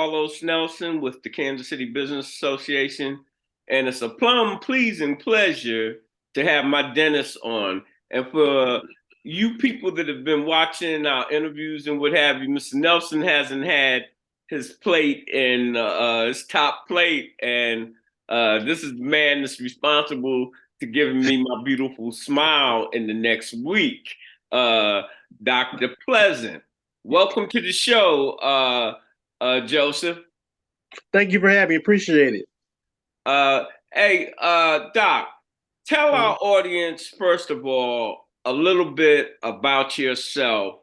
Carlos Nelson with the Kansas City Business Association, and it's a plum pleasing pleasure to have my dentist on. And for you people that have been watching our interviews and what have you, Mr. Nelson hasn't had his plate and his top plate, and this is the man that's responsible to giving me my beautiful smile in the next week, Dr. Pleasant. Welcome to the show, Joseph. Thank you for having me. Appreciate it. Hey, Doc, tell our audience, first of all, a little bit about yourself,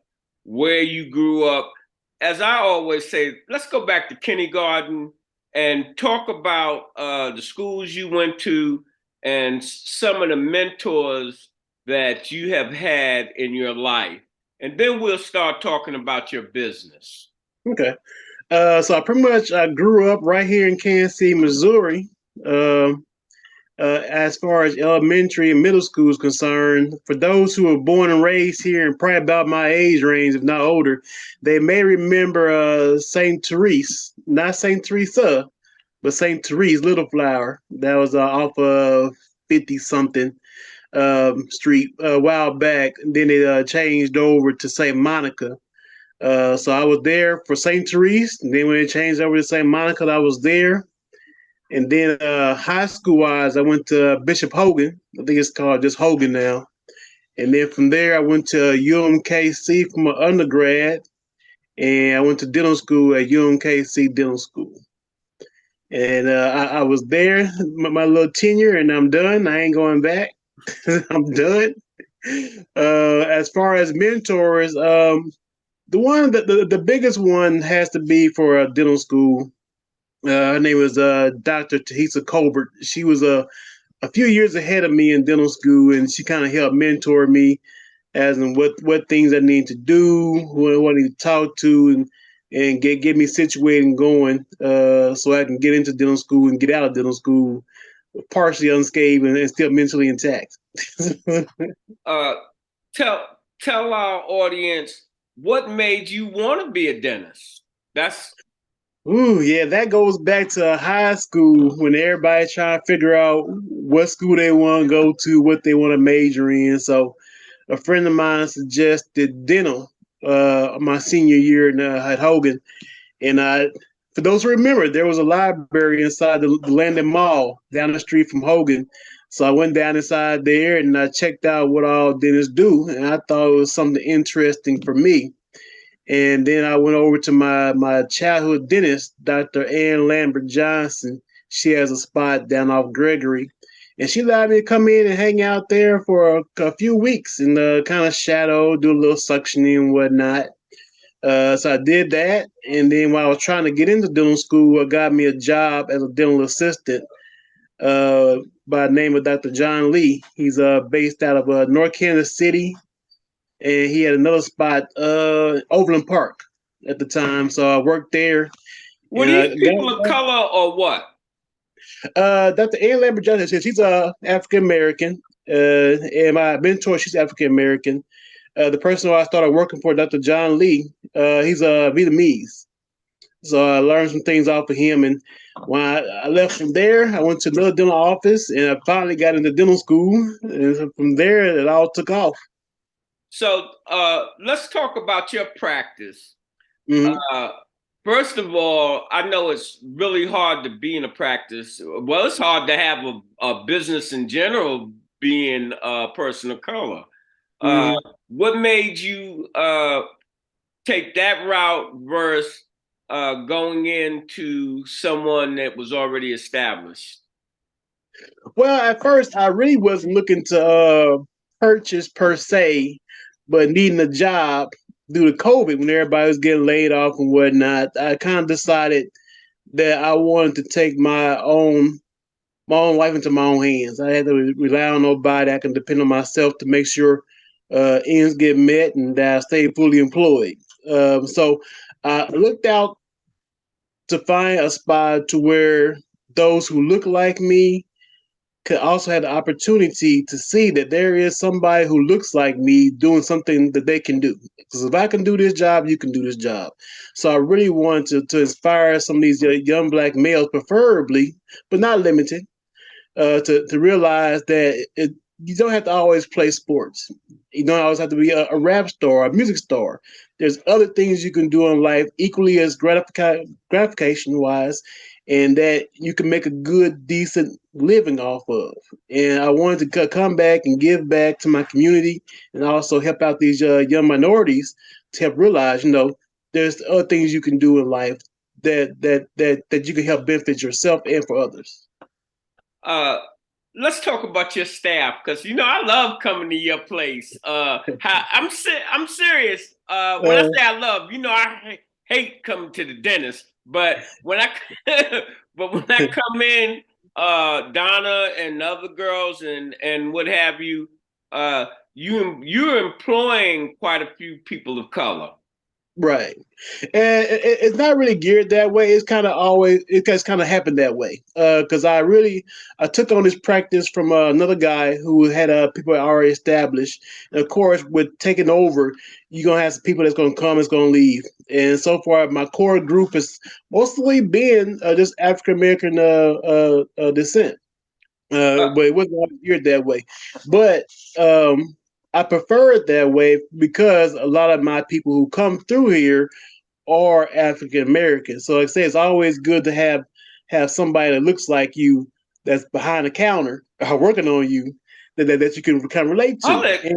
where you grew up. As I always say, let's go back to kindergarten and talk about the schools you went to and some of the mentors that you have had in your life. And then we'll start talking about your business. Okay. So I pretty much grew up right here in Kansas City, Missouri. Uh, as far as elementary and middle school is concerned, for those who were born and raised here and probably about my age range, if not older, they may remember St. Therese, not St. Teresa, but St. Therese Little Flower. That was off of 50 something Street a while back. Then it changed over to St. Monica. So I was there for St. Therese. And then when it changed over to St. Monica, I was there. And then high school wise, I went to Bishop Hogan. I think it's called just Hogan now. And then from there, I went to UMKC for my undergrad. And I went to dental school at UMKC Dental School. And I was there, my little tenure, and I'm done. I ain't going back. I'm done. As far as mentors, the biggest one has to be for dental school. Her name was Dr. Tahisa Colbert. She was a few years ahead of me in dental school, and she kind of helped mentor me as in what things I need to do, who I need to talk to, and get me situated and going, so I can get into dental school and get out of dental school partially unscathed and still mentally intact. Tell our audience what made you want to be a dentist. Ooh, yeah, that goes back to high school when everybody's trying to figure out what school they want to go to, what they want to major in. So a friend of mine suggested dental my senior year at Hogan. And for those who remember, there was a library inside the Landon Mall down the street from Hogan. So I went down inside there and I checked out what all dentists do. And I thought it was something interesting for me. And then I went over to my childhood dentist, Dr. Ann Lambert Johnson. She has a spot down off Gregory. And she allowed me to come in and hang out there for a few weeks and kind of shadow, do a little suctioning and whatnot. So I did that. And then while I was trying to get into dental school, I got me a job as a dental assistant by the name of Dr. John Lee. He's based out of North Kansas City. And he had another spot, Overland Park at the time. So I worked there. Were these people of color or what? Dr. Ann Lambert Johnson, she's African American. And my mentor, she's African American. The person who I started working for, Dr. John Lee, he's Vietnamese. So I learned some things off of him. And when I left from there, I went to another dental office and I finally got into dental school. And from there, it all took off. So let's talk about your practice. Mm-hmm. First of all, I know it's really hard to be in a practice. Well, it's hard to have a business in general being a person of color. What made you take that route versus going into someone that was already established? Well, at first, I really wasn't looking to purchase per se, but needing a job due to COVID when everybody was getting laid off and whatnot, I kind of decided that I wanted to take my own life into my own hands. I had to rely on nobody. I can depend on myself to make sure ends get met and that I stay fully employed. So I looked out to find a spot to where those who look like me could also have the opportunity to see that there is somebody who looks like me doing something that they can do. Because if I can do this job, you can do this job. So I really want to inspire some of these young black males, preferably, but not limited, to realize that you don't have to always play sports. You don't always have to be a rap star, a music star. There's other things you can do in life equally as gratification wise, and that you can make a good, decent living off of. And I wanted to come back and give back to my community, and also help out these young minorities to help realize, there's other things you can do in life that you can help benefit yourself and for others. Let's talk about your staff, because I love coming to your place. I'm serious. When I say I love, I hate coming to the dentist, but when I but when I come in, Donna and other girls and what have you, you're employing quite a few people of color. Right. And it's not really geared that way. It has kind of happened that way. Because I took on this practice from another guy who had people already established. And of course, with taking over, you're going to have some people that's going to come, that's going to leave. And so far, my core group has mostly been just African American descent. But it wasn't always geared that way. But I prefer it that way because a lot of my people who come through here are African American. So like I say, it's always good to have somebody that looks like you that's behind the counter working on you that you can kind of relate to.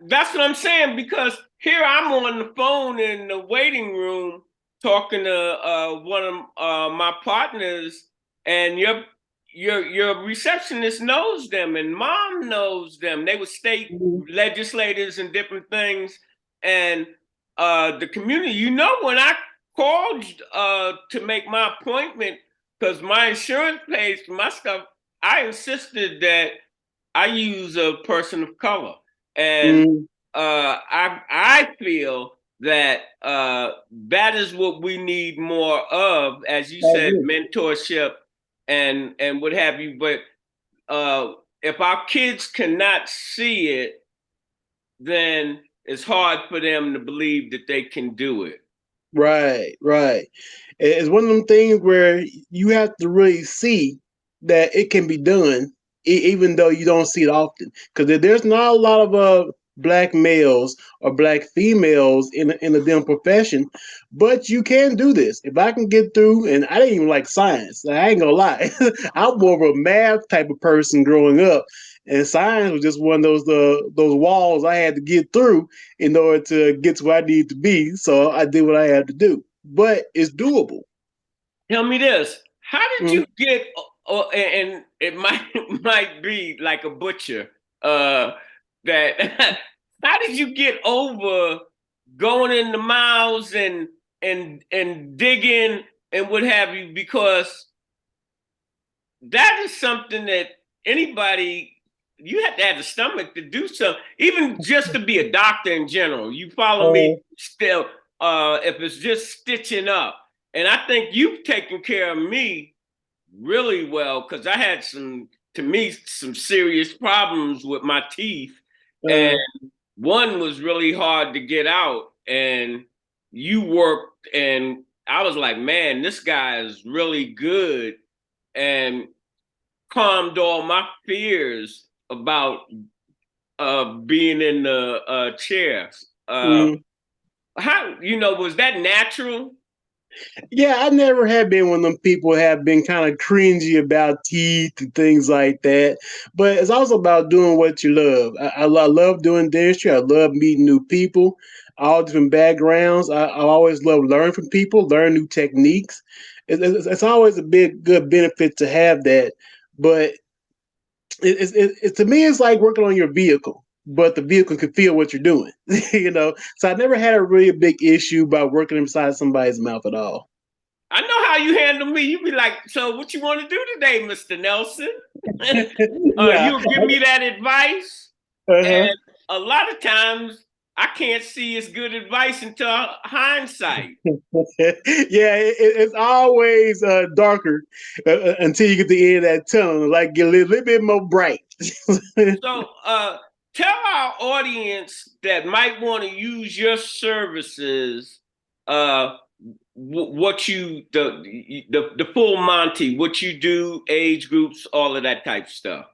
That's what I'm saying, because here I'm on the phone in the waiting room talking to one of my partners, and your receptionist knows them, and mom knows them. They were state legislators and different things, and the community. When I called to make my appointment, because my insurance pays for my stuff, I insisted that I use a person of color, and I feel that that is what we need more of, as you said, mentorship and what have you. But if our kids cannot see it, then it's hard for them to believe that they can do it. Right, right. It's one of them things where you have to really see that it can be done, even though you don't see it often. Because there's not a lot of black males or black females in the dental profession, but you can do this. If I can get through, and I didn't even like science, I ain't gonna lie. I'm more of a math type of person growing up, and science was just one of those walls I had to get through in order to get to where I need to be. So I did what I had to do, but it's doable. Tell me this: how did you get? And it might be like a butcher. That how did you get over going in the mouths and digging and what have you? Because that is something that anybody, you have to have the stomach to do something, even just to be a doctor in general. You follow me still, if it's just stitching up. And I think you've taken care of me really well, because I had some serious problems with my teeth. And one was really hard to get out. And you worked, and I was like, man, this guy is really good, and calmed all my fears about being in the chair. How, was that natural? Yeah, I never have been one of them people who have been kind of cringy about teeth and things like that. But it's also about doing what you love. I love doing dentistry. I love meeting new people, all different backgrounds. I always love learning from people, learn new techniques. It's always a good benefit to have that. But to me, it's like working on your vehicle, but the vehicle can feel what you're doing. So I never had a really big issue about working inside somebody's mouth at all. I know how you handle me. You be like, so what you want to do today, Mr. Nelson? Yeah. You'll give me that advice. And a lot of times I can't see it's good advice until hindsight. Yeah, it's always darker until you get to the end of that tunnel. Like get a little bit more bright. So, tell our audience that might want to use your services, uh, what you the full Monty, what you do, age groups, all of that type of stuff.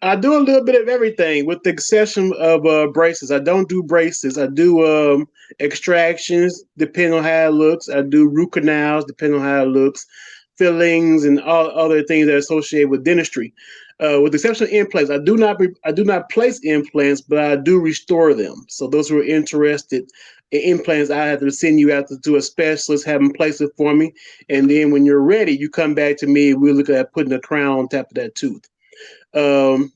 I do a little bit of everything, with the exception of braces. I don't do braces. I do extractions, depending on how it looks. I do root canals, depending on how it looks, fillings, and all other things that are associated with dentistry. With the exception of implants, I do not place implants, but I do restore them. So those who are interested in implants, I have to send you out to a specialist, have them place it for me, and then when you're ready, you come back to me. We'll look at putting a crown on top of that tooth. Um,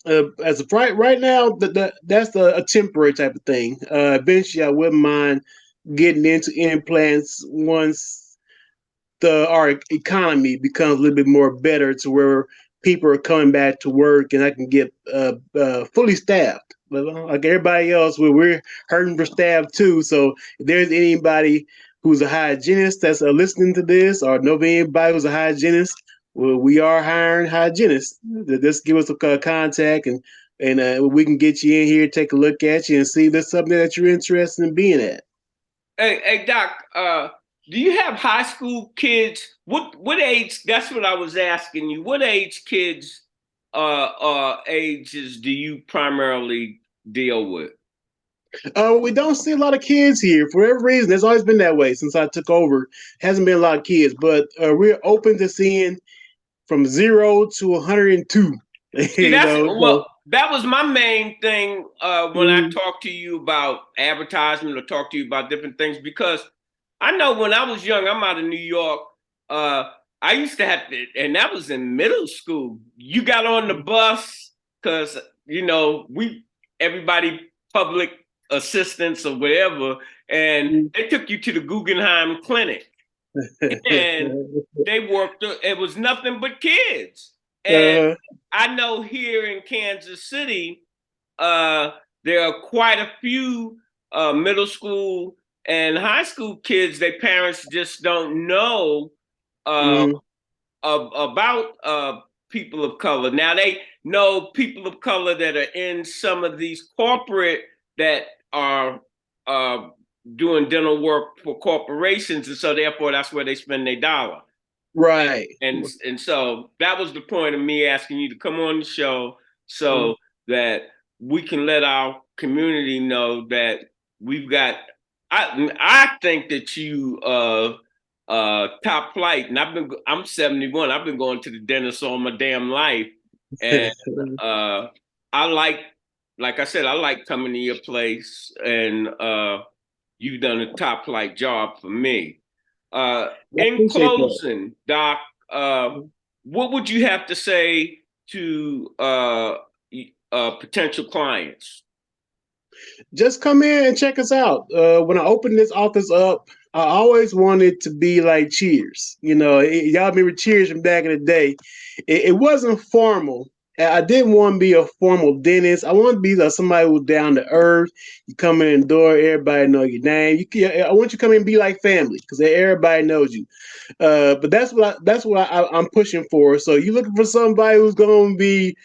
as of right now, that's a temporary type of thing. Eventually, I wouldn't mind getting into implants once our economy becomes a little bit more better, to where people are coming back to work and I can get fully staffed. But like everybody else, we're hurting for staff too. So if there's anybody who's a hygienist that's listening to this, or know of anybody who's a hygienist, well, we are hiring hygienists. Just give us a contact, and we can get you in here, take a look at you, and see if there's something that you're interested in being at. Hey, Doc, do you have high school kids? What age? That's what I was asking you. What age kids, ages do you primarily deal with? We don't see a lot of kids here for whatever reason. It's always been that way since I took over. Hasn't been a lot of kids, but we're open to seeing from 0 to 102. See, you that's know, so, well, that was my main thing when I mm, talked to you about advertisement or talk to you about different things, because I know when I was young, I'm out of New York. Uh, I used to have to, and that was in middle school. You got on the bus because we everybody public assistance or whatever, and mm. they took you to the Guggenheim Clinic, and they worked. It was nothing but kids, and uh, I know here in Kansas City, uh, there are quite a few middle school and high school kids. Their parents just don't know uh, mm, about people of color. Now they know people of color that are in some of these corporate that are uh, doing dental work for corporations, and so therefore that's where they spend their dollar. right. And so that was the point of me asking you to come on the show, so that we can let our community know that we've got. I think that you top flight, and I'm 71. I've been going to the dentist all my damn life, and uh I like I said, I like coming to your place, and you've done a top flight job for me. I In appreciate that. closing, Doc, what would you have to say to potential clients? Just come in and check us out. When I opened this office up, I always wanted to be like Cheers. Y'all remember Cheers from back in the day. It wasn't formal. I didn't want to be a formal dentist. I want to be somebody who's down to earth. You come in the door, everybody know your name. I want you to come in and be like family, because everybody knows you. But I'm pushing for. So you looking for somebody who's going to be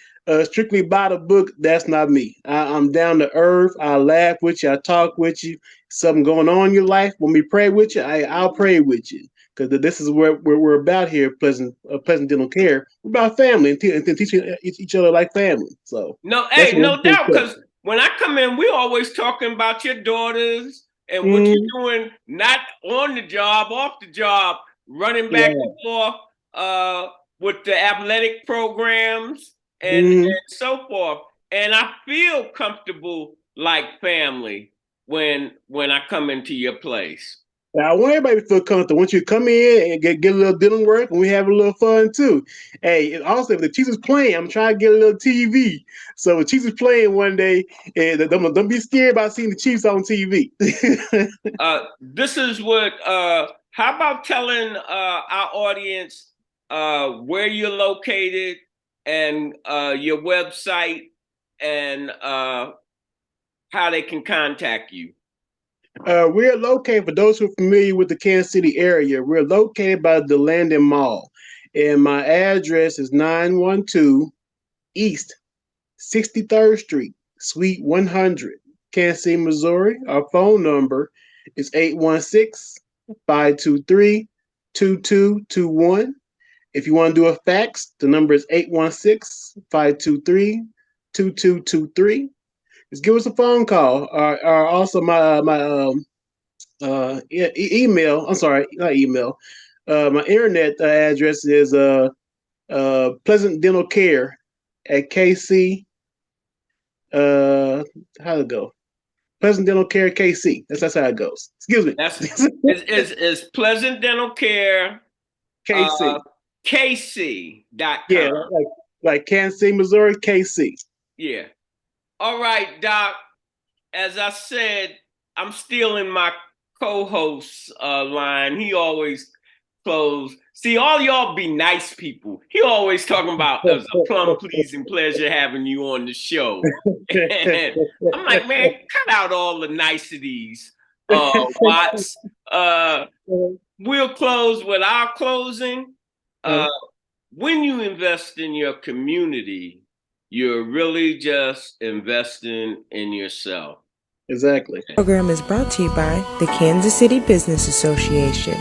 strictly by the book? That's not me. I'm down to earth. I laugh with you. I talk with you. Something going on in your life? When we pray with you, I'll pray with you. Because this is where we're about here, Pleasant Dental Care. We're about family and teaching each other like family. So No, that's hey, what no we're doubt. Because when I come in, we're always talking about your daughters and what mm, you're doing, not on the job, off the job, running back and right. forth with the athletic programs and Mm. so forth. And I feel comfortable like family when I come into your place. I want everybody to feel comfortable. I want you to come in and get a little dental work, and we have a little fun too. Hey, and also if the Chiefs is playing, I'm trying to get a little TV. So if the Chiefs is playing one day, and don't be scared about seeing the Chiefs on TV. This is what. How about telling our audience where you're located and your website, and how they can contact you. We're located, for those who are familiar with the Kansas City area, we're located by the Landon Mall. And my address is 912 East 63rd Street, Suite 100, Kansas City, Missouri. Our phone number is 816-523-2221. If you want to do a fax, the number is 816-523-2223. Just give us a phone call. Or also my email. I'm sorry, not email. My internet address is Pleasant Dental Care at KC. How'd it go? Pleasant Dental Care KC. That's how it goes. Excuse me. That's is Pleasant Dental Care KC. KC.com. Yeah, like Kansas City, Missouri, KC. Yeah. All right, Doc. As I said, I'm stealing my co-host's line. He always close. See, all y'all be nice people. He always talking about it's a plum pleasing pleasure having you on the show. And I'm like, man, cut out all the niceties, Watts. We'll close with our closing. When you invest in your community, you're really just investing in yourself. Exactly. The program is brought to you by the Kansas City Business Association.